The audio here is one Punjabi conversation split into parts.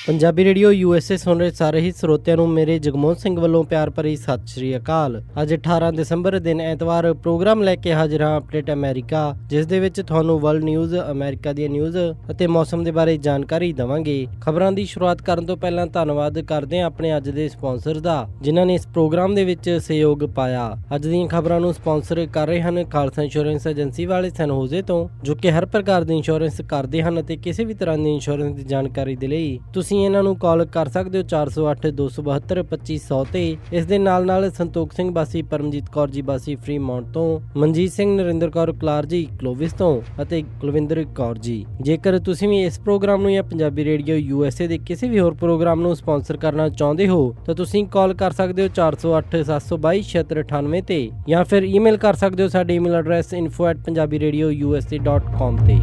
ਪੰਜਾਬੀ ਰੇਡੀਓ USA ਸੁਣ ਰਹੇ ਸਾਰੇ ਹੀ ਸਰੋਤਿਆਂ ਨੂੰ ਮੇਰੇ ਜਗਮੋਹਨ ਸਿੰਘ ਵੱਲੋਂ ਪਿਆਰ ਭਰੀ ਸਤਿ ਸ਼੍ਰੀ ਅਕਾਲ। ਅੱਜ 18 ਦਸੰਬਰ ਦਿਨ ਐਤਵਾਰ ਪ੍ਰੋਗਰਾਮ ਲੈ ਕੇ ਹਾਜ਼ਰ ਹਾਂ ਅਪਡੇਟ ਅਮਰੀਕਾ, ਜਿਸ ਦੇ ਵਿੱਚ ਤੁਹਾਨੂੰ ਵਰਲਡ ਨਿਊਜ਼, ਅਮਰੀਕਾ ਦੀਆਂ ਨਿਊਜ਼ ਅਤੇ ਮੌਸਮ ਦੇ ਬਾਰੇ ਜਾਣਕਾਰੀ ਦੇਵਾਂਗੇ। ਖਬਰਾਂ ਦੀ ਸ਼ੁਰੂਆਤ ਕਰਨ ਤੋਂ ਪਹਿਲਾਂ ਧੰਨਵਾਦ ਕਰਦੇ ਹਾਂ ਆਪਣੇ ਅੱਜ ਦੇ ਸਪਾਂਸਰ ਦਾ, ਜਿਨ੍ਹਾਂ ਨੇ ਇਸ ਪ੍ਰੋਗਰਾਮ ਦੇ ਵਿੱਚ ਸਹਿਯੋਗ ਪਾਇਆ। ਅੱਜ ਦੀਆਂ ਖਬਰਾਂ ਨੂੰ ਸਪਾਂਸਰ ਕਰ ਰਹੇ ਹਨ ਖਾਲਸਾ ਇੰਸ਼ੋਰੈਂਸ ਏਜੰਸੀ ਵਾਲੇ ਸੈਨ ਹੋਜ਼ੇ ਤੋਂ, ਜੋ ਕਿ ਹਰ ਪ੍ਰਕਾਰ ਦੀ ਇੰਸ਼ੋਰੈਂਸ ਕਰਦੇ ਹਨ ਅਤੇ ਕਿਸੇ ਵੀ ਤਰ੍ਹਾਂ ਦੀ ਇੰਸ਼ੋਰੈਂਸ ਦੀ ਜਾਣਕਾਰੀ ਦੇ ਲਈ ਤੁਸੀਂ ਇਹਨਾਂ ਨੂੰ ਕਾਲ ਕਰ ਸਕਦੇ ਹੋ 408 272 2500 ਤੇ। ਇਸ ਦੇ ਨਾਲ ਸੰਤੋਖ ਸਿੰਘ ਬਾਸੀ, ਪਰਮਜੀਤ ਕੌਰ ਜੀ ਬਾਸੀ ਫਰੀਮਾਉਂਟ ਤੋਂ, ਮਨਜੀਤ ਸਿੰਘ, ਨਰਿੰਦਰ ਕੌਰ ਕਲਾਰ ਜੀ ਕਲੋਵਿਸ ਤੋਂ ਅਤੇ ਕੁਲਵਿੰਦਰ ਕੌਰ ਜੀ। ਜੇਕਰ ਤੁਸੀਂ ਵੀ ਇਸ ਪ੍ਰੋਗਰਾਮ ਨੂੰ ਜਾਂ ਪੰਜਾਬੀ ਰੇਡੀਓ USA ਦੇ ਕਿਸੇ ਵੀ ਹੋਰ ਪ੍ਰੋਗਰਾਮ ਨੂੰ ਸਪਾਂਸਰ ਕਰਨਾ ਚਾਹੁੰਦੇ ਹੋ ਤਾਂ ਤੁਸੀਂ ਕਾਲ ਕਰ ਸਕਦੇ ਹੋ 408 722 7698 ਤੇ, ਜਾਂ ਫਿਰ ਈਮੇਲ ਕਰ ਸਕਦੇ ਹੋ ਸਾਡੇ ਈਮੇਲ ਐਡਰੈਸ info@punjabiradiousa.com ਤੇ।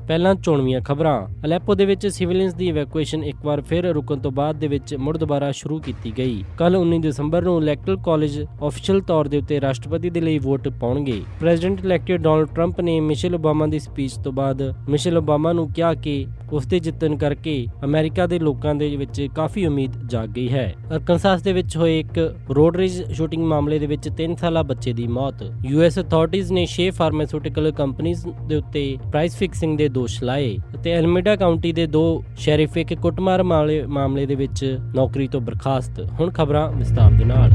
ਪਹਿਲਾਂ ਚੋਣਵੀਆਂ ਖਬਰਾਂ। ਅਲੈਪੋ ਦੇ ਵਿੱਚ ਸਿਵਿਲਿਅਨਸ ਦੀ ਇਵੈਕੂਏਸ਼ਨ ਇੱਕ ਵਾਰ ਫਿਰ ਰੁਕਣ ਤੋਂ ਬਾਅਦ ਦੇ ਵਿੱਚ ਮੁੜ ਦੁਬਾਰਾ ਸ਼ੁਰੂ ਕੀਤੀ ਗਈ। ਕੱਲ 19 ਦਸੰਬਰ ਨੂੰ ਇਲੈਕਟਰਲ ਕਾਲਜ ਆਫੀਸ਼ੀਅਲ ਤੌਰ ਦੇ ਉੱਤੇ ਰਾਸ਼ਟਰਪਤੀ ਦੇ ਲਈ ਵੋਟ ਪਾਉਣਗੇ। ਪ੍ਰੈਜ਼ੀਡੈਂਟ ਇਲੈਕਟਡ ਡੋਨਾਲਡ ਟਰੰਪ ਨੇ ਮਿਸ਼ੇਲ ਓਬਾਮਾ ਦੀ ਸਪੀਚ ਤੋਂ ਬਾਅਦ ਮਿਸ਼ੇਲ ਓਬਾਮਾ ਨੂੰ ਕਿਹਾ ਕਿ ਉਸ ਦੇ ਜਿੱਤਣ ਕਰਕੇ ਅਮਰੀਕਾ ਦੇ ਲੋਕਾਂ ਦੇ ਵਿੱਚ ਕਾਫੀ ਉਮੀਦ ਜਾਗ ਗਈ ਹੈ। ਅਰਕਨਸਾਸ ਦੇ ਵਿੱਚ ਹੋਏ ਇੱਕ ਰੋਡ ਰੇਜ ਸ਼ੂਟਿੰਗ ਮਾਮਲੇ ਦੇ ਵਿੱਚ 3 ਸਾਲਾ ਬੱਚੇ ਦੀ ਮੌਤ। US ਅਥਾਰਟੀਜ਼ ਨੇ 6 ਫਾਰਮਾਸਿਊਟੀਕਲ ਕੰਪਨੀਆਂ ਦੇ ਉੱਤੇ ਪ੍ਰਾਈਸ ਫਿਕਸਿੰਗ ਦੇ ਦੋਸ਼ ਲਾਏ ਅਤੇ ਐਲਮੀਡਾ ਕਾਉਂਟੀ ਦੇ 2 ਸ਼ੈਰਿਫ ਇੱਕ ਕੁੱਟਮਾਰ ਮਾਮਲੇ ਦੇ ਵਿੱਚ ਨੌਕਰੀ ਤੋਂ ਬਰਖਾਸਤ। ਹੁਣ ਖਬਰਾਂ ਵਿਸਤਾਰ ਦੇ ਨਾਲ।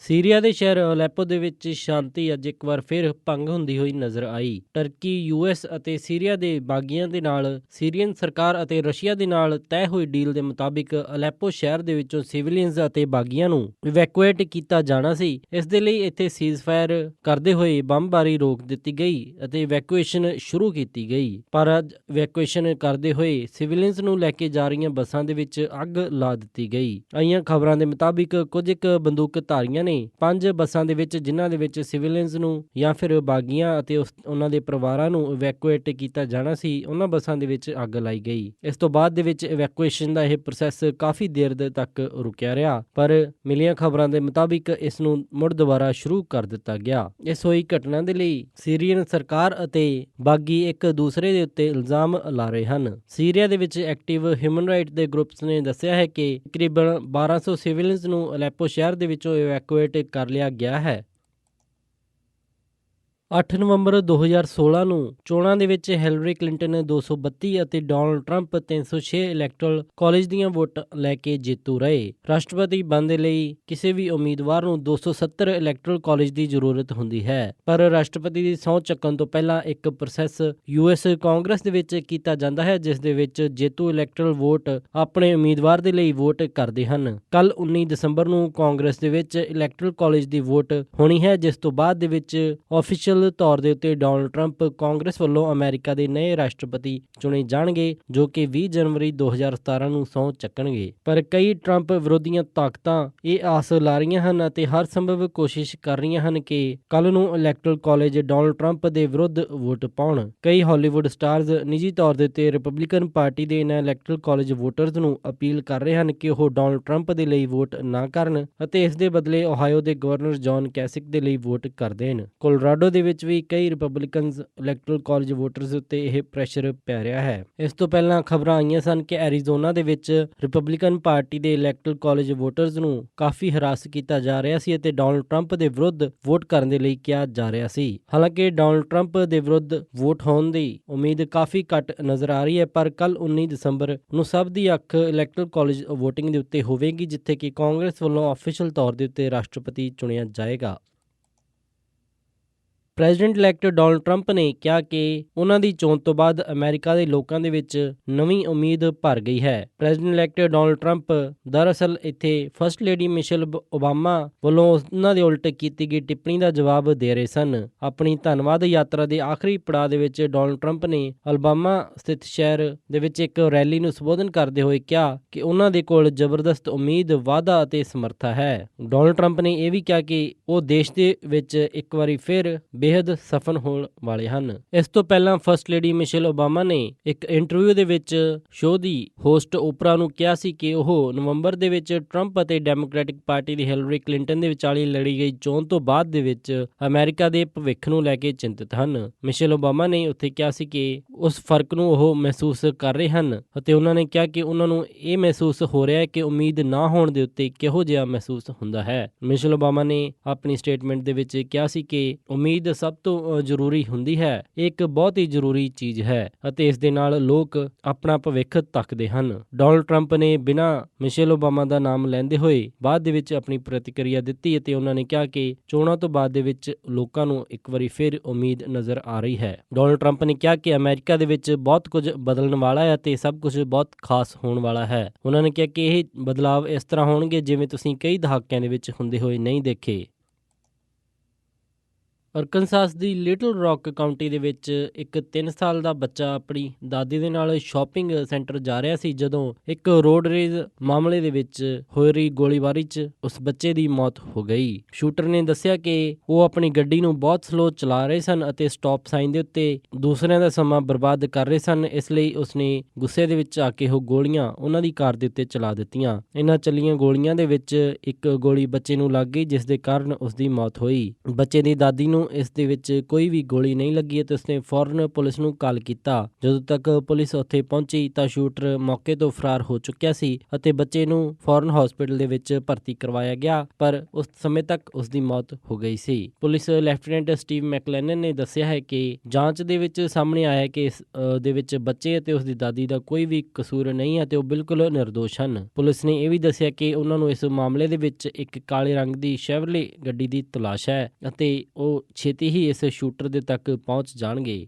ਸੀਰੀਆ ਦੇ ਸ਼ਹਿਰ ਅਲੈਪੋ ਦੇ ਵਿੱਚ ਸ਼ਾਂਤੀ ਅੱਜ ਇੱਕ ਵਾਰ ਫਿਰ ਭੰਗ ਹੁੰਦੀ ਹੋਈ ਨਜ਼ਰ ਆਈ। ਟਰਕੀ, US ਅਤੇ ਸੀਰੀਆ ਦੇ ਬਾਗੀਆਂ ਦੇ ਨਾਲ ਸੀਰੀਅਨ ਸਰਕਾਰ ਅਤੇ ਰਸ਼ੀਆ ਦੇ ਨਾਲ ਤੈਅ ਹੋਈ ਡੀਲ ਦੇ ਮੁਤਾਬਿਕ ਅਲੈਪੋ ਸ਼ਹਿਰ ਦੇ ਵਿੱਚੋਂ ਸਿਵਿਲੀਅਨਸ ਅਤੇ ਬਾਗੀਆਂ ਨੂੰ ਇਵੈਕੂਏਟ ਕੀਤਾ ਜਾਣਾ ਸੀ। ਇਸ ਦੇ ਲਈ ਇੱਥੇ ਸੀਜ਼ਫਾਇਰ ਕਰਦੇ ਹੋਏ ਬੰਬਬਾਰੀ ਰੋਕ ਦਿੱਤੀ ਗਈ ਅਤੇ ਇਵੈਕੂਏਸ਼ਨ ਸ਼ੁਰੂ ਕੀਤੀ ਗਈ। ਪਰ ਅੱਜ ਇਵੈਕੂਏਸ਼ਨ ਕਰਦੇ ਹੋਏ ਸਿਵਿਲੀਅਨਸ ਨੂੰ ਲੈ ਕੇ ਜਾ ਰਹੀਆਂ ਬੱਸਾਂ ਦੇ ਵਿੱਚ ਅੱਗ ਲਾ ਦਿੱਤੀ ਗਈ। ਆਈਆਂ ਖਬਰਾਂ ਦੇ ਮੁਤਾਬਿਕ ਕੁਝ ਇੱਕ ਬੰਦੂਕਧਾਰੀਆਂ ਨੇ 5 ਬੱਸਾਂ ਦੇ ਵਿੱਚ, ਜਿਨ੍ਹਾਂ ਦੇ ਵਿੱਚ ਸਿਵਿਲੀਅਨਸ ਨੂੰ ਜਾਂ ਫਿਰ ਬਾਗੀਆਂ ਅਤੇ ਉਹਨਾਂ ਦੇ ਪਰਿਵਾਰਾਂ ਨੂੰ ਇਵੈਕੂਏਟ ਕੀਤਾ ਜਾਣਾ ਸੀ, ਉਹਨਾਂ ਬੱਸਾਂ ਦੇ ਵਿੱਚ ਅੱਗ ਲਾਈ ਗਈ। ਇਸ ਤੋਂ ਬਾਅਦ ਦੇ ਵਿੱਚ ਇਵੈਕੂਏਸ਼ਨ ਦਾ ਇਹ ਪ੍ਰੋਸੈਸ ਕਾਫੀ ਦੇਰ ਤੱਕ ਰੁਕਿਆ ਰਿਹਾ, ਪਰ ਮਿਲੀਆਂ ਖਬਰਾਂ ਦੇ ਮੁਤਾਬਿਕ ਇਸ ਨੂੰ ਮੁੜ ਦੁਬਾਰਾ ਸ਼ੁਰੂ ਕਰ ਦਿੱਤਾ ਗਿਆ। ਇਸ ਹੋਈ ਘਟਨਾ ਦੇ ਲਈ ਸੀਰੀਅਨ ਸਰਕਾਰ ਅਤੇ ਬਾਗੀ ਇੱਕ ਦੂਸਰੇ ਦੇ ਉੱਤੇ ਇਲਜ਼ਾਮ ਲਾ ਰਹੇ ਹਨ। ਸੀਰੀਆ ਦੇ ਵਿੱਚ ਐਕਟਿਵ ਹਿਊਮਨ ਰਾਈਟ ਦੇ ਗਰੁੱਪਸ ਨੇ ਦੱਸਿਆ ਹੈ ਕਿ ਤਕਰੀਬਨ 1200 ਸਿਵਿਲੀਅਨਸ ਨੂੰ ਅਲੈਪੋ ਸ਼ਹਿਰ ਦੇ ਵਿੱਚੋਂ ਇਵੈਕੂਏਟ ਕਰ ਲਿਆ ਗਿਆ ਹੈ। 8 ਨਵੰਬਰ 2016 ਨੂੰ ਚੋਣਾਂ ਦੇ ਵਿੱਚ ਹਿਲਰੀ ਕਲਿੰਟਨ 232 ਅਤੇ ਡੋਨਾਲਡ ਟਰੰਪ 306 ਇਲੈਕਟਰਲ ਕਾਲਜ ਦੀਆਂ ਵੋਟਾਂ ਲੈ ਕੇ ਜੇਤੂ ਰਹੇ। ਰਾਸ਼ਟਰਪਤੀ ਬਣਨ ਦੇ ਲਈ ਕਿਸੇ ਵੀ ਉਮੀਦਵਾਰ ਨੂੰ 270 ਇਲੈਕਟਰਲ ਕਾਲਜ ਦੀ ਜ਼ਰੂਰਤ ਹੁੰਦੀ ਹੈ, ਪਰ ਰਾਸ਼ਟਰਪਤੀ ਦੀ ਸਹੁੰ ਚੱਕਣ ਤੋਂ ਪਹਿਲਾਂ ਇੱਕ ਪ੍ਰੋਸੈਸ US ਕਾਂਗਰਸ ਦੇ ਵਿੱਚ ਕੀਤਾ ਜਾਂਦਾ ਹੈ, ਜਿਸ ਦੇ ਵਿੱਚ ਜੇਤੂ ਇਲੈਕਟਰਲ ਵੋਟ ਆਪਣੇ ਉਮੀਦਵਾਰ ਦੇ ਲਈ ਵੋਟ ਕਰਦੇ ਹਨ। ਕੱਲ 19 ਦਸੰਬਰ ਨੂੰ ਕਾਂਗਰਸ ਦੇ ਵਿੱਚ ਇਲੈਕਟਰਲ ਕਾਲਜ ਦੀ ਵੋਟ ਹੋਣੀ ਹੈ, ਜਿਸ ਤੋਂ ਬਾਅਦ ਦੇ ਵਿੱਚ ਆਫੀਸ਼ੀਅਲ ਤੌਰ ਦੇ ਉੱਤੇ ਡੋਨਾਲਡ ਟਰੰਪ ਕਾਂਗਰਸ ਵੱਲੋਂ ਅਮਰੀਕਾ ਦੇ ਨਵੇਂ ਰਾਸ਼ਟਰਪਤੀ ਚੁਣੇ ਜਾਣਗੇ, ਜੋ ਕਿ 20 ਜਨਵਰੀ 2017 ਨੂੰ ਸਹੁੰ ਚੱਕਣਗੇ। ਪਰ ਕਈ ਟਰੰਪ ਵਿਰੋਧੀਆਂ ਤਾਕਤਾਂ ਇਹ ਆਸ ਲਾ ਰਹੀਆਂ ਹਨ ਅਤੇ ਹਰ ਸੰਭਵ ਕੋਸ਼ਿਸ਼ ਕਰ ਰਹੀਆਂ ਹਨ ਕਿ ਕੱਲ ਨੂੰ ਇਲੈਕਟਰਲ ਕਾਲਜ ਡੋਨਾਲਡ ਟਰੰਪ ਦੇ ਵਿਰੁੱਧ ਵੋਟ ਪਾਉਣ। ਕਈ ਹਾਲੀਵੁੱਡ ਸਟਾਰਜ਼ ਨਿੱਜੀ ਤੌਰ ਦੇ ਉੱਤੇ ਰਿਪਬਲਿਕਨ ਪਾਰਟੀ ਦੇ ਇਹਨਾਂ ਇਲੈਕਟਰਲ ਕਾਲਜ ਵੋਟਰਜ਼ ਨੂੰ ਅਪੀਲ ਕਰ ਰਹੇ ਹਨ ਕਿ ਉਹ ਡੋਨਾਲਡ ਟਰੰਪ ਦੇ ਲਈ ਵੋਟ ਨਾ ਕਰਨ ਅਤੇ ਇਸ ਦੇ ਬਦਲੇ ਓਹਾਇਓ ਦੇ ਗਵਰਨਰ ਜੌਨ ਕੈਸਿਕ ਦੇ ਲਈ ਵੋਟ ਕਰ ਦੇਣ। ਕੋਲੋਰਾਡੋ ਦੇ ਵਿੱਚ ਵੀ ਕਈ ਰਿਪਬਲਿਕਨਸ ਇਲੈਕਟਰਲ ਕਾਲਜ ਵੋਟਰਸ ਉੱਤੇ ਇਹ ਪ੍ਰੈਸ਼ਰ ਪੈ ਰਿਹਾ ਹੈ। ਇਸ ਤੋਂ ਪਹਿਲਾਂ ਖਬਰਾਂ ਆਈਆਂ ਸਨ ਕਿ ਐਰੀਜ਼ੋਨਾ ਦੇ ਵਿੱਚ ਰਿਪਬਲਿਕਨ ਪਾਰਟੀ ਦੇ ਇਲੈਕਟਰਲ ਕਾਲਜ ਵੋਟਰਸ ਨੂੰ ਕਾਫੀ ਹਰਾਸ ਕੀਤਾ ਜਾ ਰਿਹਾ ਸੀ ਅਤੇ ਡੋਨਾਲਡ ਟਰੰਪ ਦੇ ਵਿਰੁੱਧ ਵੋਟ ਕਰਨ ਦੇ ਲਈ ਕਿਹਾ ਜਾ ਰਿਹਾ ਸੀ। ਹਾਲਾਂਕਿ ਡੋਨਾਲਡ ਟਰੰਪ ਦੇ ਵਿਰੁੱਧ ਵੋਟ ਹੋਣ ਦੀ ਉਮੀਦ ਕਾਫੀ ਘੱਟ ਨਜ਼ਰ ਆ ਰਹੀ ਹੈ, ਪਰ ਕੱਲ 19 ਦਸੰਬਰ ਨੂੰ ਸਭ ਦੀ ਅੱਖ ਇਲੈਕਟਰਲ ਕਾਲਜ ਵੋਟਿੰਗ ਦੇ ਉੱਤੇ ਹੋਵੇਗੀ, ਜਿੱਥੇ ਕਿ ਕਾਂਗਰਸ ਵੱਲੋਂ ਆਫੀਸ਼ੀਅਲ ਤੌਰ ਦੇ ਉੱਤੇ ਰਾਸ਼ਟਰਪਤੀ ਚੁਣਿਆ ਜਾਏਗਾ। ਪ੍ਰੈਜ਼ੀਡੈਂਟ ਇਲੈਕਟ ਡੋਨਲਡ ਟਰੰਪ ਨੇ ਕਿਹਾ ਕਿ ਉਹਨਾਂ ਦੀ ਚੋਣ ਤੋਂ ਬਾਅਦ ਅਮਰੀਕਾ ਦੇ ਲੋਕਾਂ ਦੇ ਵਿੱਚ ਨਵੀਂ ਉਮੀਦ ਭਰ ਗਈ ਹੈ। ਪ੍ਰੈਜ਼ੀਡੈਂਟ ਇਲੈਕਟ ਡੋਨਲਡ ਟਰੰਪ ਦਰਅਸਲ ਇੱਥੇ ਫਸਟ ਲੇਡੀ ਮਿਸ਼ੇਲ ਓਬਾਮਾ ਵੱਲੋਂ ਉਹਨਾਂ ਦੇ ਉਲਟ ਕੀਤੀ ਗਈ ਟਿੱਪਣੀ ਦਾ ਜਵਾਬ ਦੇ ਰਹੇ ਸਨ। ਆਪਣੀ ਧੰਨਵਾਦ ਯਾਤਰਾ ਦੇ ਆਖਰੀ ਪੜਾਅ ਦੇ ਵਿੱਚ ਡੋਨਲਡ ਟਰੰਪ ਨੇ ਅਲਬਾਮਾ ਸਥਿਤ ਸ਼ਹਿਰ ਦੇ ਵਿੱਚ ਇੱਕ ਰੈਲੀ ਨੂੰ ਸੰਬੋਧਨ ਕਰਦੇ ਹੋਏ ਕਿਹਾ ਕਿ ਉਹਨਾਂ ਦੇ ਕੋਲ ਜ਼ਬਰਦਸਤ ਉਮੀਦ, ਵਾਅਦਾ ਅਤੇ ਸਮਰੱਥਾ ਹੈ। ਡੋਨਲਡ ਟਰੰਪ ਨੇ ਇਹ ਵੀ ਕਿਹਾ ਕਿ ਉਹ ਦੇਸ਼ ਦੇ ਵਿੱਚ ਇੱਕ ਵਾਰੀ ਫਿਰ ਬੇਹੱਦ ਸਫਲ ਹੋਣ ਵਾਲੇ ਹਨ। ਇਸ ਤੋਂ ਪਹਿਲਾਂ ਫਸਟ ਲੇਡੀ ਮਿਸ਼ੇਲ ਓਬਾਮਾ ਨੇ ਇੱਕ ਇੰਟਰਵਿਊ ਦੇ ਵਿੱਚ ਸ਼ੋਅ ਦੀ ਹੋਸਟ ਓਪਰਾ ਨੂੰ ਕਿਹਾ ਸੀ ਕਿ ਉਹ ਨਵੰਬਰ ਦੇ ਵਿੱਚ ਟਰੰਪ ਅਤੇ ਡੈਮੋਕ੍ਰੈਟਿਕ ਪਾਰਟੀ ਦੀ ਹਿਲਰੀ ਕਲਿੰਟਨ ਦੇ ਵਿਚਾਲੇ ਲੜੀ ਗਈ ਚੋਣ ਤੋਂ ਬਾਅਦ ਦੇ ਵਿੱਚ ਅਮਰੀਕਾ ਦੇ ਭਵਿੱਖ ਨੂੰ ਲੈ ਕੇ ਚਿੰਤਤ ਹਨ। ਮਿਸ਼ੇਲ ਓਬਾਮਾ ਨੇ ਉੱਥੇ ਕਿਹਾ ਸੀ ਕਿ ਉਸ ਫਰਕ ਨੂੰ ਉਹ ਮਹਿਸੂਸ ਕਰ ਰਹੇ ਹਨ ਅਤੇ ਉਹਨਾਂ ਨੇ ਕਿਹਾ ਕਿ ਉਹਨਾਂ ਨੂੰ ਇਹ ਮਹਿਸੂਸ ਹੋ ਰਿਹਾ ਹੈ ਕਿ ਉਮੀਦ ਨਾ ਹੋਣ ਦੇ ਉੱਤੇ ਕਿਹੋ ਜਿਹਾ ਮਹਿਸੂਸ ਹੁੰਦਾ ਹੈ। ਮਿਸ਼ੇਲ ਓਬਾਮਾ ਨੇ ਆਪਣੀ ਸਟੇਟਮੈਂਟ ਦੇ ਵਿੱਚ ਕਿਹਾ ਸੀ ਕਿ ਉਮੀਦ ਸਭ ਤੋਂ ਜ਼ਰੂਰੀ ਹੁੰਦੀ ਹੈ, ਇੱਕ ਬਹੁਤ ਹੀ ਜ਼ਰੂਰੀ ਚੀਜ਼ ਹੈ ਅਤੇ ਇਸ ਦੇ ਨਾਲ ਲੋਕ ਆਪਣਾ ਭਵਿੱਖ ਤੱਕਦੇ ਹਨ। ਡੋਨਲਡ ਟਰੰਪ ਨੇ ਬਿਨਾਂ ਮਿਸ਼ੇਲ ਓਬਾਮਾ ਦਾ ਨਾਮ ਲੈਂਦੇ ਹੋਏ ਬਾਅਦ ਦੇ ਵਿੱਚ ਆਪਣੀ ਪ੍ਰਤੀਕਿਰਿਆ ਦਿੱਤੀ ਅਤੇ ਉਹਨਾਂ ਨੇ ਕਿਹਾ ਕਿ ਚੋਣਾਂ ਤੋਂ ਬਾਅਦ ਦੇ ਵਿੱਚ ਲੋਕਾਂ ਨੂੰ ਇੱਕ ਵਾਰੀ ਫਿਰ ਉਮੀਦ ਨਜ਼ਰ ਆ ਰਹੀ ਹੈ। ਡੋਨਲਡ ਟਰੰਪ ਨੇ ਕਿਹਾ ਕਿ ਅਮਰੀਕਾ ਦੇ ਵਿੱਚ ਬਹੁਤ ਕੁਝ ਬਦਲਣ ਵਾਲਾ ਹੈ ਅਤੇ ਸਭ ਕੁਝ ਬਹੁਤ ਖਾਸ ਹੋਣ ਵਾਲਾ ਹੈ। ਉਹਨਾਂ ਨੇ ਕਿਹਾ ਕਿ ਇਹ ਬਦਲਾਵ ਇਸ ਤਰ੍ਹਾਂ ਹੋਣਗੇ ਜਿਵੇਂ ਤੁਸੀਂ ਕਈ ਦਹਾਕਿਆਂ ਦੇ ਵਿੱਚ ਹੁੰਦੇ ਹੋਏ ਨਹੀਂ ਦੇਖੇ। ਅਰਕਨਸਾਸ ਦੀ ਲਿਟਲ ਰੌਕ ਕਾਉਂਟੀ ਦੇ ਵਿੱਚ ਇੱਕ 3 ਸਾਲ ਦਾ ਬੱਚਾ ਆਪਣੀ ਦਾਦੀ ਦੇ ਨਾਲ ਸ਼ਾਪਿੰਗ ਸੈਂਟਰ ਜਾ ਰਿਹਾ ਸੀ ਜਦੋਂ ਇੱਕ ਰੋਡ ਰੇਜ ਮਾਮਲੇ ਦੇ ਵਿੱਚ ਹੋਈ ਰਹੀ ਗੋਲੀਬਾਰੀ 'ਚ ਉਸ ਬੱਚੇ ਦੀ ਮੌਤ ਹੋ ਗਈ। ਸ਼ੂਟਰ ਨੇ ਦੱਸਿਆ ਕਿ ਉਹ ਆਪਣੀ ਗੱਡੀ ਨੂੰ ਬਹੁਤ ਸਲੋ ਚਲਾ ਰਹੇ ਸਨ ਅਤੇ ਸਟਾਪ ਸਾਈਨ ਦੇ ਉੱਤੇ ਦੂਸਰਿਆਂ ਦਾ ਸਮਾਂ ਬਰਬਾਦ ਕਰ ਰਹੇ ਸਨ। ਇਸ ਲਈ ਉਸਨੇ ਗੁੱਸੇ ਦੇ ਵਿੱਚ ਆ ਕੇ ਉਹ ਗੋਲੀਆਂ ਉਹਨਾਂ ਦੀ ਕਾਰ ਦੇ ਉੱਤੇ ਚਲਾ ਦਿੱਤੀਆਂ। ਇਹਨਾਂ ਚੱਲੀਆਂ ਗੋਲੀਆਂ ਦੇ ਵਿੱਚ ਇੱਕ ਗੋਲੀ ਬੱਚੇ ਨੂੰ ਲੱਗ ਗਈ ਜਿਸ ਦੇ ਕਾਰਨ ਉਸ ਦੀ ਮੌਤ ਹੋਈ। ਬੱਚੇ ਦੀ ਦਾਦੀ ਨੂੰ ਇਸ ਦੇ ਵਿੱਚ ਕੋਈ ਵੀ ਗੋਲੀ ਨਹੀਂ ਲੱਗੀ ਅਤੇ ਉਸਨੇ ਫੌਰਨ ਪੁਲਿਸ ਨੂੰ ਕਾਲ ਕੀਤਾ। ਜਦੋਂ ਤੱਕ ਪੁਲਿਸ ਉੱਥੇ ਪਹੁੰਚੀ ਤਾਂ ਸ਼ੂਟਰ ਮੌਕੇ ਤੋਂ ਫਰਾਰ ਹੋ ਚੁੱਕਿਆ ਸੀ ਅਤੇ ਬੱਚੇ ਨੂੰ ਫੌਰਨ ਹਸਪੀਟਲ ਦੇ ਵਿੱਚ ਭਰਤੀ ਕਰਵਾਇਆ ਗਿਆ, ਪਰ ਉਸ ਸਮੇਂ ਤੱਕ ਉਸ ਦੀ ਮੌਤ ਹੋ ਗਈ ਸੀ। ਪੁਲਿਸ ਲੈਫਟੀਨੈਂਟ ਸਟੀਵ ਮੈਕਲੈਨਨ ਨੇ ਦੱਸਿਆ ਹੈ ਕਿ ਜਾਂਚ ਦੇ ਵਿੱਚ ਸਾਹਮਣੇ ਆਇਆ ਕਿ ਇਸ ਦੇ ਵਿੱਚ ਬੱਚੇ ਅਤੇ ਉਸ ਦੀ ਦਾਦੀ ਦਾ ਕੋਈ ਵੀ ਕਸੂਰ ਨਹੀਂ ਹੈ ਅਤੇ ਉਹ ਬਿਲਕੁਲ ਨਿਰਦੋਸ਼ ਹਨ। ਪੁਲਿਸ ਨੇ ਇਹ ਵੀ ਦੱਸਿਆ ਕਿ ਉਹਨਾਂ ਨੂੰ ਇਸ ਮਾਮਲੇ ਦੇ ਵਿੱਚ ਇੱਕ ਕਾਲੇ ਰੰਗ ਦੀ ਸ਼ੈਵਰਲੇ ਗੱਡੀ ਦੀ ਤਲਾਸ਼ ਹੈ ਅਤੇ ਉਹ ਛੇਤੀ ਹੀ ਇਸ ਸ਼ੂਟਰ ਦੇ ਤੱਕ ਪਹੁੰਚ ਜਾਣਗੇ।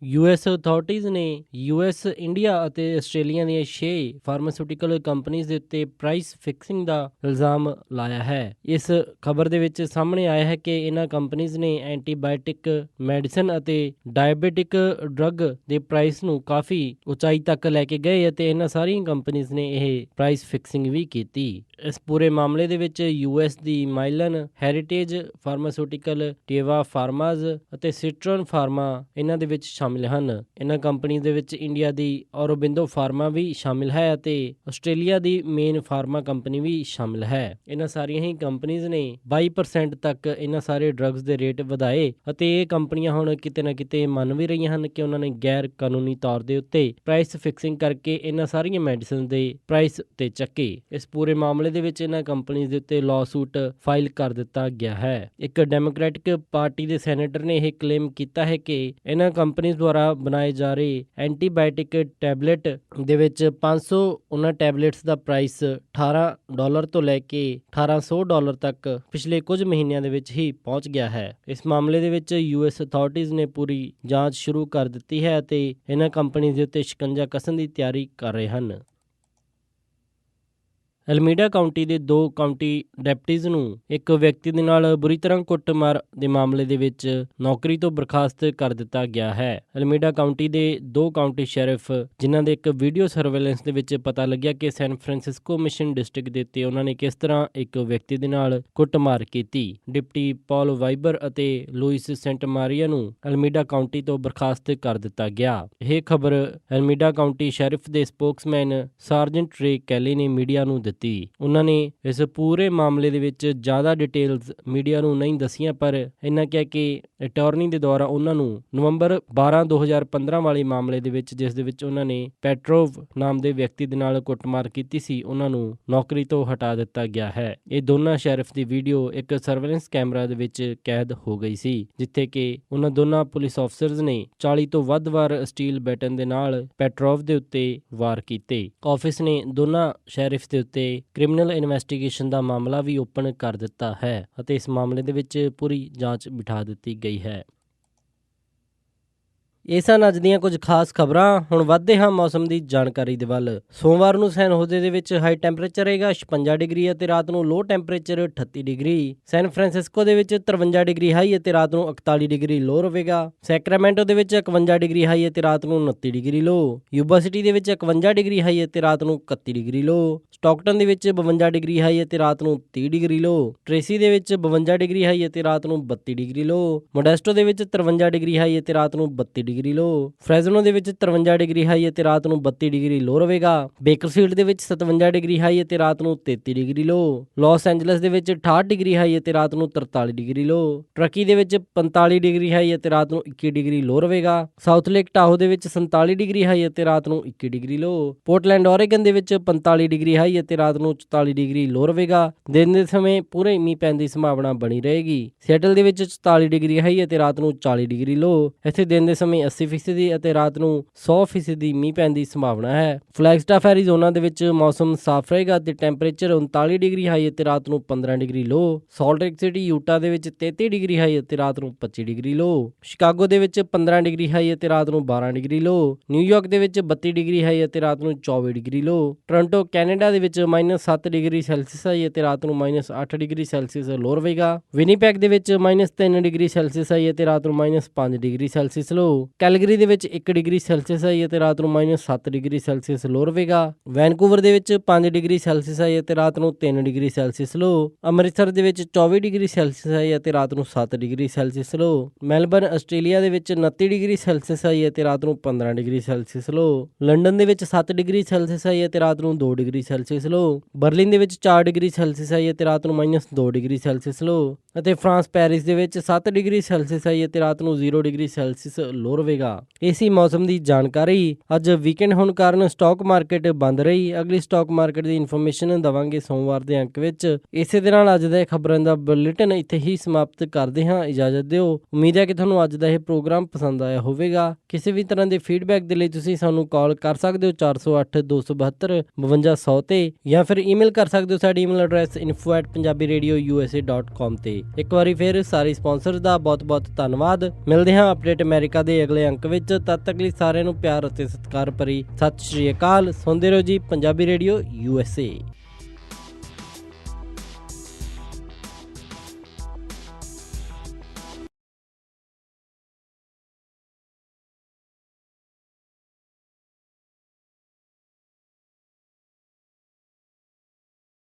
US ਅਥਾਰਟੀਜ਼ ਨੇ US, ਇੰਡੀਆ ਅਤੇ ਆਸਟ੍ਰੇਲੀਆ ਦੀਆਂ 6 ਫਾਰਮਾਸਿਊਟੀਕਲ ਕੰਪਨੀਜ਼ ਦੇ ਉੱਤੇ ਪ੍ਰਾਈਸ ਫਿਕਸਿੰਗ ਦਾ ਇਲਜ਼ਾਮ ਲਾਇਆ ਹੈ। ਇਸ ਖਬਰ ਦੇ ਵਿੱਚ ਸਾਹਮਣੇ ਆਇਆ ਹੈ ਕਿ ਇਹਨਾਂ ਕੰਪਨੀਜ਼ ਨੇ ਐਂਟੀਬਾਇਓਟਿਕ ਮੈਡੀਸਨ ਅਤੇ ਡਾਇਬੀਟਿਕ ਡਰੱਗ ਦੇ ਪ੍ਰਾਈਸ ਨੂੰ ਕਾਫੀ ਉਚਾਈ ਤੱਕ ਲੈ ਕੇ ਗਏ ਅਤੇ ਇਹਨਾਂ ਸਾਰੀਆਂ ਕੰਪਨੀਜ਼ ਨੇ ਇਹ ਪ੍ਰਾਈਸ ਫਿਕਸਿੰਗ ਵੀ ਕੀਤੀ। ਇਸ ਪੂਰੇ ਮਾਮਲੇ ਦੇ ਵਿੱਚ US ਦੀ ਮਾਈਲਨ, ਹੈਰੀਟੇਜ ਫਾਰਮਾਸਿਊਟੀਕਲ, ਟੇਵਾ ਫਾਰਮਾਜ਼ ਅਤੇ ਸਿਟਰਨ ਫਾਰਮਾ ਇਹਨਾਂ ਦੇ ਵਿੱਚ ਸ਼ਾਮਿਲ ਹਨ। ਇਹਨਾਂ ਕੰਪਨੀ ਦੇ ਵਿੱਚ ਇੰਡੀਆ ਦੀ ਔਰੋਬਿੰਦੋ ਫਾਰਮਾ ਵੀ ਸ਼ਾਮਿਲ ਹੈ ਅਤੇ ਆਸਟ੍ਰੇਲੀਆ ਦੀ ਮੇਨ ਫਾਰਮਾ ਕੰਪਨੀ ਵੀ ਸ਼ਾਮਿਲ ਹੈ। ਇਹਨਾਂ ਸਾਰੀਆਂ ਹੀ ਕੰਪਨੀਜ਼ ਨੇ 22% ਤੱਕ ਇਹਨਾਂ ਸਾਰੇ ਡਰੱਗਸ ਦੇ ਰੇਟ ਵਧਾਏ ਅਤੇ ਇਹ ਕੰਪਨੀਆਂ ਹੁਣ ਕਿਤੇ ਨਾ ਕਿਤੇ ਮੰਨ ਵੀ ਰਹੀਆਂ ਹਨ ਕਿ ਉਹਨਾਂ ਨੇ ਗੈਰ ਕਾਨੂੰਨੀ ਤੌਰ ਦੇ ਉੱਤੇ ਪ੍ਰਾਈਸ ਫਿਕਸਿੰਗ ਕਰਕੇ ਇਹਨਾਂ ਸਾਰੀਆਂ ਮੈਡੀਸਿਨ ਦੇ ਪ੍ਰਾਈਸ ਤੇ ਚੱਕੇ। ਇਸ ਪੂਰੇ ਮਾਮਲੇ ਦੇ ਵਿੱਚ ਇਹਨਾਂ ਕੰਪਨੀਜ਼ ਦੇ ਉੱਤੇ ਲਾਅਸੂਟ ਫਾਈਲ ਕਰ ਦਿੱਤਾ ਗਿਆ ਹੈ। ਇੱਕ ਡੈਮੋਕ੍ਰੈਟਿਕ ਪਾਰਟੀ ਦੇ ਸੈਨੇਟਰ ਨੇ ਇਹ ਕਲੇਮ ਕੀਤਾ ਹੈ ਕਿ ਇਹਨਾਂ ਕੰਪਨੀਜ਼ ਦੁਆਰਾ ਬਣਾਏ ਜਾ ਰਹੇ ਐਂਟੀਬਾਇਓਟਿਕ ਟੈਬਲੇਟ ਦੇ ਵਿੱਚ 500 ਉਹਨਾਂ ਟੈਬਲੇਟਸ ਦਾ ਪ੍ਰਾਈਸ $18 ਤੋਂ ਲੈ ਕੇ $1800 ਤੱਕ ਪਿਛਲੇ ਕੁਝ ਮਹੀਨਿਆਂ ਦੇ ਵਿੱਚ ਹੀ ਪਹੁੰਚ ਗਿਆ ਹੈ। ਇਸ ਮਾਮਲੇ ਦੇ ਵਿੱਚ US ਅਥਾਰਟੀਜ਼ ਨੇ ਪੂਰੀ ਜਾਂਚ ਸ਼ੁਰੂ ਕਰ ਦਿੱਤੀ ਹੈ ਅਤੇ ਇਹਨਾਂ ਕੰਪਨੀਜ਼ ਦੇ ਉੱਤੇ ਸ਼ਿਕੰਜਾ ਕੱਸਣ ਦੀ ਤਿਆਰੀ ਕਰ ਰਹੇ ਹਨ। ਐਲਮੀਡਾ ਕਾਉਂਟੀ ਦੇ 2 ਕਾਉਂਟੀ ਡੈਪਟੀਜ਼ ਨੂੰ ਇੱਕ ਵਿਅਕਤੀ ਦੇ ਨਾਲ ਬੁਰੀ ਤਰ੍ਹਾਂ ਕੁੱਟਮਾਰ ਦੇ ਮਾਮਲੇ ਦੇ ਵਿੱਚ ਨੌਕਰੀ ਤੋਂ ਬਰਖਾਸਤ ਕਰ ਦਿੱਤਾ ਗਿਆ ਹੈ। ਐਲਮੀਡਾ ਕਾਉਂਟੀ ਦੇ 2 ਕਾਉਂਟੀ ਸ਼ੈਰਿਫ ਜਿਨ੍ਹਾਂ ਦੇ ਇੱਕ ਵੀਡੀਓ ਸਰਵੇਲੈਂਸ ਦੇ ਵਿੱਚ ਪਤਾ ਲੱਗਿਆ ਕਿ ਸੈਨ ਫਰਾਂਸਿਸਕੋ ਮਿਸ਼ਨ ਡਿਸਟ੍ਰਿਕਟ ਦੇ ਉੱਤੇ ਉਹਨਾਂ ਨੇ ਕਿਸ ਤਰ੍ਹਾਂ ਇੱਕ ਵਿਅਕਤੀ ਦੇ ਨਾਲ ਕੁੱਟਮਾਰ ਕੀਤੀ। ਡਿਪਟੀ ਪੌਲ ਵਾਈਬਰ ਅਤੇ ਲੂਇਸ ਸੈਂਟ ਮਾਰੀਆ ਨੂੰ ਐਲਮੀਡਾ ਕਾਉਂਟੀ ਤੋਂ ਬਰਖਾਸਤ ਕਰ ਦਿੱਤਾ ਗਿਆ। ਇਹ ਖਬਰ ਐਲਮੀਡਾ ਕਾਉਂਟੀ ਸ਼ੈਰਿਫ ਦੇ ਸਪੋਕਸਮੈਨ ਸਾਰਜੈਂਟ ਰੇ ਕੈਲੀ ਨੇ ਮੀਡੀਆ ਨੂੰ ਦਿੱਤੀ। ਉਹਨਾਂ ਨੇ ਇਸ ਪੂਰੇ ਮਾਮਲੇ ਦੇ ਵਿੱਚ ਜ਼ਿਆਦਾ ਡਿਟੇਲਸ ਮੀਡੀਆ ਨੂੰ ਨਹੀਂ ਦੱਸੀਆਂ, ਪਰ ਇਹਨਾਂ ਕਿਹਾ ਕਿ ਅਟਾਰਨੀ ਦੇ ਦੁਆਰਾ ਉਹਨਾਂ ਨੂੰ ਨਵੰਬਰ 12 2015 ਵਾਲੇ ਮਾਮਲੇ ਦੇ ਵਿੱਚ, ਜਿਸ ਦੇ ਵਿੱਚ ਉਹਨਾਂ ਨੇ ਪੈਟਰੋਵ ਨਾਮ ਦੇ ਵਿਅਕਤੀ ਦੇ ਨਾਲ ਕੁੱਟਮਾਰ ਕੀਤੀ ਸੀ, ਉਹਨਾਂ ਨੂੰ ਨੌਕਰੀ ਤੋਂ ਹਟਾ ਦਿੱਤਾ ਗਿਆ ਹੈ। ਇਹ ਦੋਨਾਂ ਸ਼ੈਰਿਫ ਦੀ ਵੀਡੀਓ ਇੱਕ ਸਰਵੇਲੈਂਸ ਕੈਮਰਾ ਦੇ ਵਿੱਚ ਕੈਦ ਹੋ ਗਈ ਸੀ, ਜਿੱਥੇ ਕਿ ਉਹਨਾਂ ਦੋਨਾਂ ਪੁਲਿਸ ਆਫਸਰਜ਼ ਨੇ 40 ਤੋਂ ਵੱਧ ਵਾਰ ਸਟੀਲ ਬੈਟਨ ਦੇ ਨਾਲ ਪੈਟਰੋਵ ਦੇ ਉੱਤੇ ਵਾਰ ਕੀਤੇ। ਆਫਿਸ ਨੇ ਦੋਨਾਂ ਸ਼ੈਰਿਫ ਦੇ ਉੱਤੇ ਕ੍ਰਿਮੀਨਲ ਇਨਵੈਸਟੀਗੇਸ਼ਨ ਦਾ ਮਾਮਲਾ ਵੀ ਓਪਨ ਕਰ ਦਿੱਤਾ ਹੈ ਅਤੇ ਇਸ ਮਾਮਲੇ ਦੇ ਵਿੱਚ ਪੂਰੀ ਜਾਂਚ ਬਿਠਾ ਦਿੱਤੀ ਗਈ ਹੈ। ਇਹ ਸਨ ਅੱਜ ਦੀਆਂ ਕੁਝ ਖਾਸ ਖਬਰਾਂ। ਹੁਣ ਵੱਧਦੇ ਹਾਂ ਮੌਸਮ ਦੀ ਜਾਣਕਾਰੀ ਦੇ ਵੱਲ। ਸੋਮਵਾਰ ਨੂੰ ਸੈਨ ਹੋਜ਼ੇ ਦੇ ਵਿੱਚ ਹਾਈ ਟੈਂਪਰੇਚਰ ਰਹੇਗਾ 56 ਡਿਗਰੀ ਅਤੇ ਰਾਤ ਨੂੰ ਲੋ ਟੈਂਪਰੇਚਰ 38 ਡਿਗਰੀ। ਸੈਨ ਫਰਾਂਸਿਸਕੋ ਦੇ ਵਿੱਚ 53 ਡਿਗਰੀ ਹਾਈ ਅਤੇ ਰਾਤ ਨੂੰ 41 ਡਿਗਰੀ ਲੋ ਰਹੇਗਾ। ਸੈਕਰਾਮੈਂਟੋ ਦੇ ਵਿੱਚ 51 ਡਿਗਰੀ ਹਾਈ ਅਤੇ ਰਾਤ ਨੂੰ 29 ਡਿਗਰੀ ਲੋ। ਯੂਬਾ ਸਿਟੀ ਦੇ ਵਿੱਚ 51 ਡਿਗਰੀ ਹਾਈ ਅਤੇ ਰਾਤ ਨੂੰ 31 ਡਿਗਰੀ ਲੋ। ਸਟਾਕਟਨ ਦੇ ਵਿੱਚ 52 ਡਿਗਰੀ ਹਾਈ ਅਤੇ ਰਾਤ ਨੂੰ 30 ਡਿਗਰੀ ਲੋ। ਟ੍ਰੇਸੀ ਦੇ ਵਿੱਚ 52 ਡਿਗਰੀ ਹਾਈ ਅਤੇ ਰਾਤ ਨੂੰ 32 ਡਿਗਰੀ ਲੋ। ਮੋਡੈਸਟੋ ਦੇ ਵਿੱਚ 53 ਡਿਗਰੀ ਹਾਈ ਅਤੇ ਰਾਤ ਨੂੰ 32 ਡਿਗਰੀ ਲੋ। ਫ੍ਰੈਜ਼ਨੋ ਦੇ ਵਿੱਚ 53 ਡਿਗਰੀ ਹਾਈ ਅਤੇ ਰਾਤ ਨੂੰ 32 ਡਿਗਰੀ ਲੋ ਰਹੇਗਾ। ਬੇਕਰਫੀਲਡ ਦੇ ਵਿੱਚ 57 ਡਿਗਰੀ ਹਾਈ ਅਤੇ ਰਾਤ ਨੂੰ 33 ਡਿਗਰੀ ਲੋ। ਲਾਸ ਐਂਜਲਸ ਦੇ ਵਿੱਚ 68 ਡਿਗਰੀ ਹਾਈ ਅਤੇ ਰਾਤ ਨੂੰ 43 ਡਿਗਰੀ ਲੋ। ਟਰਕੀ ਦੇ ਵਿੱਚ 45 ਡਿਗਰੀ ਹਾਈ ਅਤੇ ਰਾਤ ਨੂੰ 21 ਡਿਗਰੀ ਲੋ ਰਹੇਗਾ। ਸਾਊਥ ਲੇਕ ਟਾਹੋ ਦੇ ਵਿੱਚ 47 ਡਿਗਰੀ ਹਾਈ ਅਤੇ ਰਾਤ ਨੂੰ 21 ਡਿਗਰੀ ਲੋ। ਪੋਰਟਲੈਂਡ ਓਰੇਗਨ ਦੇ ਵਿੱਚ 45 ਡਿਗਰੀ ਹਾਈ ਅਤੇ ਰਾਤ ਨੂੰ 44 ਡਿਗਰੀ ਲੋ ਰਹੇਗਾ। ਦਿਨ ਦੇ ਸਮੇਂ ਪੂਰੇ ਮੀਂਹ ਪੈਣ ਦੀ ਸੰਭਾਵਨਾ ਬਣੀ ਰਹੇਗੀ। ਸੀਐਟਲ ਦੇ ਵਿੱਚ 44 ਡਿਗਰੀ ਹਾਈ ਅਤੇ ਰਾਤ ਨੂੰ 40 ਡਿਗਰੀ ਲੋ। ਇੱਥੇ ਦਿਨ ਦੇ ਸਮੇਂ 80% ਅਤੇ ਰਾਤ ਨੂੰ 100% ਮੀਂਹ ਪੈਣ ਦੀ ਸੰਭਾਵਨਾ ਹੈ। ਫਲੈਗਸਟਾਫ ਐਰੀਜ਼ੋਨਾ ਦੇ ਵਿੱਚ ਮੌਸਮ ਸਾਫ਼ ਰਹੇਗਾ ਅਤੇ ਟੈਂਪਰੇਚਰ 39 ਡਿਗਰੀ ਹਾਈ ਅਤੇ ਰਾਤ ਨੂੰ 15 ਡਿਗਰੀ ਲੋ। ਸਾਲਟ ਲੇਕ ਸਿਟੀ ਯੂਟਾ ਦੇ ਵਿੱਚ 33 ਡਿਗਰੀ ਹਾਈ ਅਤੇ ਰਾਤ ਨੂੰ 25 ਡਿਗਰੀ ਲੋ। ਸ਼ਿਕਾਗੋ ਦੇ ਵਿੱਚ 15 ਡਿਗਰੀ ਹਾਈ ਅਤੇ ਰਾਤ ਨੂੰ 12 ਡਿਗਰੀ ਲੋ। ਨਿਊਯਾਰਕ ਦੇ ਵਿੱਚ 32 ਡਿਗਰੀ ਹਾਈ ਅਤੇ ਰਾਤ ਨੂੰ 24 ਡਿਗਰੀ ਲੋ। ਟੋਰਾਂਟੋ ਕੈਨੇਡਾ ਦੇ ਵਿੱਚ -7 ਡਿਗਰੀ ਸੈਲਸੀਅਸ ਹਾਈ ਅਤੇ ਰਾਤ ਨੂੰ -8 ਡਿਗਰੀ ਸੈਲਸੀਅਸ ਲੋ ਰਹੇਗਾ। ਵਿਨੀਪੈਗ ਦੇ ਵਿੱਚ -3 ਡਿਗਰੀ ਸੈਲਸੀਅਸ ਹਾਈ ਅਤੇ ਰਾਤ ਨੂੰ -5 ਡਿਗਰੀ ਸੈਲਸੀਅਸ ਲੋ। ਕੈਲਗਰੀ ਦੇ ਵਿੱਚ 1 ਡਿਗਰੀ ਸੈਲਸੀਅਸ ਹਾਈ ਅਤੇ ਰਾਤ ਨੂੰ -7 ਡਿਗਰੀ ਸੈਲਸੀਅਸ ਲੋ ਰਹੇਗਾ। ਵੈਨਕੂਵਰ ਦੇ ਵਿੱਚ 5 ਡਿਗਰੀ ਸੈਲਸੀਅਸ ਹਾਈ ਅਤੇ ਰਾਤ ਨੂੰ 3 ਡਿਗਰੀ ਸੈਲਸੀਅਸ ਲੋ। ਅੰਮ੍ਰਿਤਸਰ ਦੇ ਵਿੱਚ 24 ਡਿਗਰੀ ਸੈਲਸੀਅਸ ਹਾਈ ਅਤੇ ਰਾਤ ਨੂੰ 7 ਡਿਗਰੀ ਸੈਲਸੀਅਸ ਲੋ। ਮੈਲਬਰਨ ਆਸਟ੍ਰੇਲੀਆ ਦੇ ਵਿੱਚ 29 ਡਿਗਰੀ ਸੈਲਸੀਅਸ ਹਾਈ ਅਤੇ ਰਾਤ ਨੂੰ 15 ਡਿਗਰੀ ਸੈਲਸੀਅਸ ਲੋ। ਲੰਡਨ ਦੇ ਵਿੱਚ 7 ਡਿਗਰੀ ਸੈਲਸੀਅਸ ਹਾਈ ਅਤੇ ਰਾਤ ਨੂੰ 2 ਡਿਗਰੀ ਸੈਲਸੀਅਸ ਲੋ। ਬਰਲਿਨ ਦੇ ਵਿੱਚ 4 ਡਿਗਰੀ ਸੈਲਸੀਅਸ ਹਾਈ ਅਤੇ ਰਾਤ ਨੂੰ -2 ਡਿਗਰੀ ਸੈਲਸੀਅਸ ਲੋ। ਅਤੇ ਫਰਾਂਸ ਪੈਰਿਸ ਦੇ ਵਿੱਚ 7 ਡਿਗਰੀ ਸੈਲਸੀਅਸ ਹਾਈ ਅਤੇ ਰਾਤ ਨੂੰ 0 ਡਿਗਰੀ ਸੈਲਸੀਅਸ ਲੋ ਰਹੇਗਾ। ਇਸੀ ਮੌਸਮ ਦੀ ਜਾਣਕਾਰੀ। ਅੱਜ ਵੀਕਐਂਡ ਹੋਣ ਕਾਰਨ ਸਟਾਕ ਮਾਰਕੀਟ ਬੰਦ ਰਹੀ। ਅਗਲੀ ਸਟਾਕ ਮਾਰਕੀਟ ਦੀ ਇਨਫੋਰਮੇਸ਼ਨ ਦਵਾਂਗੇ ਸੋਮਵਾਰ ਦੇ ਅੰਕ ਵਿੱਚ। ਇਸੇ ਦੇ ਨਾਲ ਅੱਜ ਦਾ ਖਬਰਾਂ ਦਾ ਬੁਲੇਟਿਨ ਇੱਥੇ ਹੀ ਸਮਾਪਤ ਕਰਦੇ ਹਾਂ। ਇਜਾਜ਼ਤ ਦਿਓ। ਉਮੀਦ ਹੈ ਕਿ ਤੁਹਾਨੂੰ ਅੱਜ ਦਾ ਇਹ ਪ੍ਰੋਗਰਾਮ ਪਸੰਦ ਆਇਆ ਹੋਵੇਗਾ। ਕਿਸੇ ਵੀ ਤਰ੍ਹਾਂ ਦੇ ਫੀਡਬੈਕ ਦੇ ਲਈ ਤੁਸੀਂ ਸਾਨੂੰ ਕਾਲ ਕਰ ਸਕਦੇ ਹੋ 408 272 5200 ਤੇ, ਜਾਂ ਫਿਰ ਈਮੇਲ ਕਰ ਸਕਦੇ ਹੋ ਸਾਡੀ ਈਮੇਲ ਐਡਰੈਸ info@punjabiradiousa.com ਤੇ। ਇੱਕ ਵਾਰੀ ਫਿਰ ਸਾਰੇ ਸਪਾਂਸਰਸ ਦਾ ਬਹੁਤ-ਬਹੁਤ ਧੰਨਵਾਦ। ਮਿਲਦੇ ਹਾਂ ਅਪਡੇਟ ਅਮਰੀਕਾ ਦੇ ਅਗਲੇ ਅੰਕ ਵਿੱਚ। ਤਦ ਤੱਕ ਲਈ ਸਾਰਿਆਂ ਨੂੰ ਪਿਆਰ ਅਤੇ ਸਤਿਕਾਰ ਭਰੀ ਸਤਿ ਸ਼੍ਰੀ ਅਕਾਲ। ਸੁਣਦੇ ਰਹੋ ਜੀ ਪੰਜਾਬੀ ਰੇਡੀਓ USA।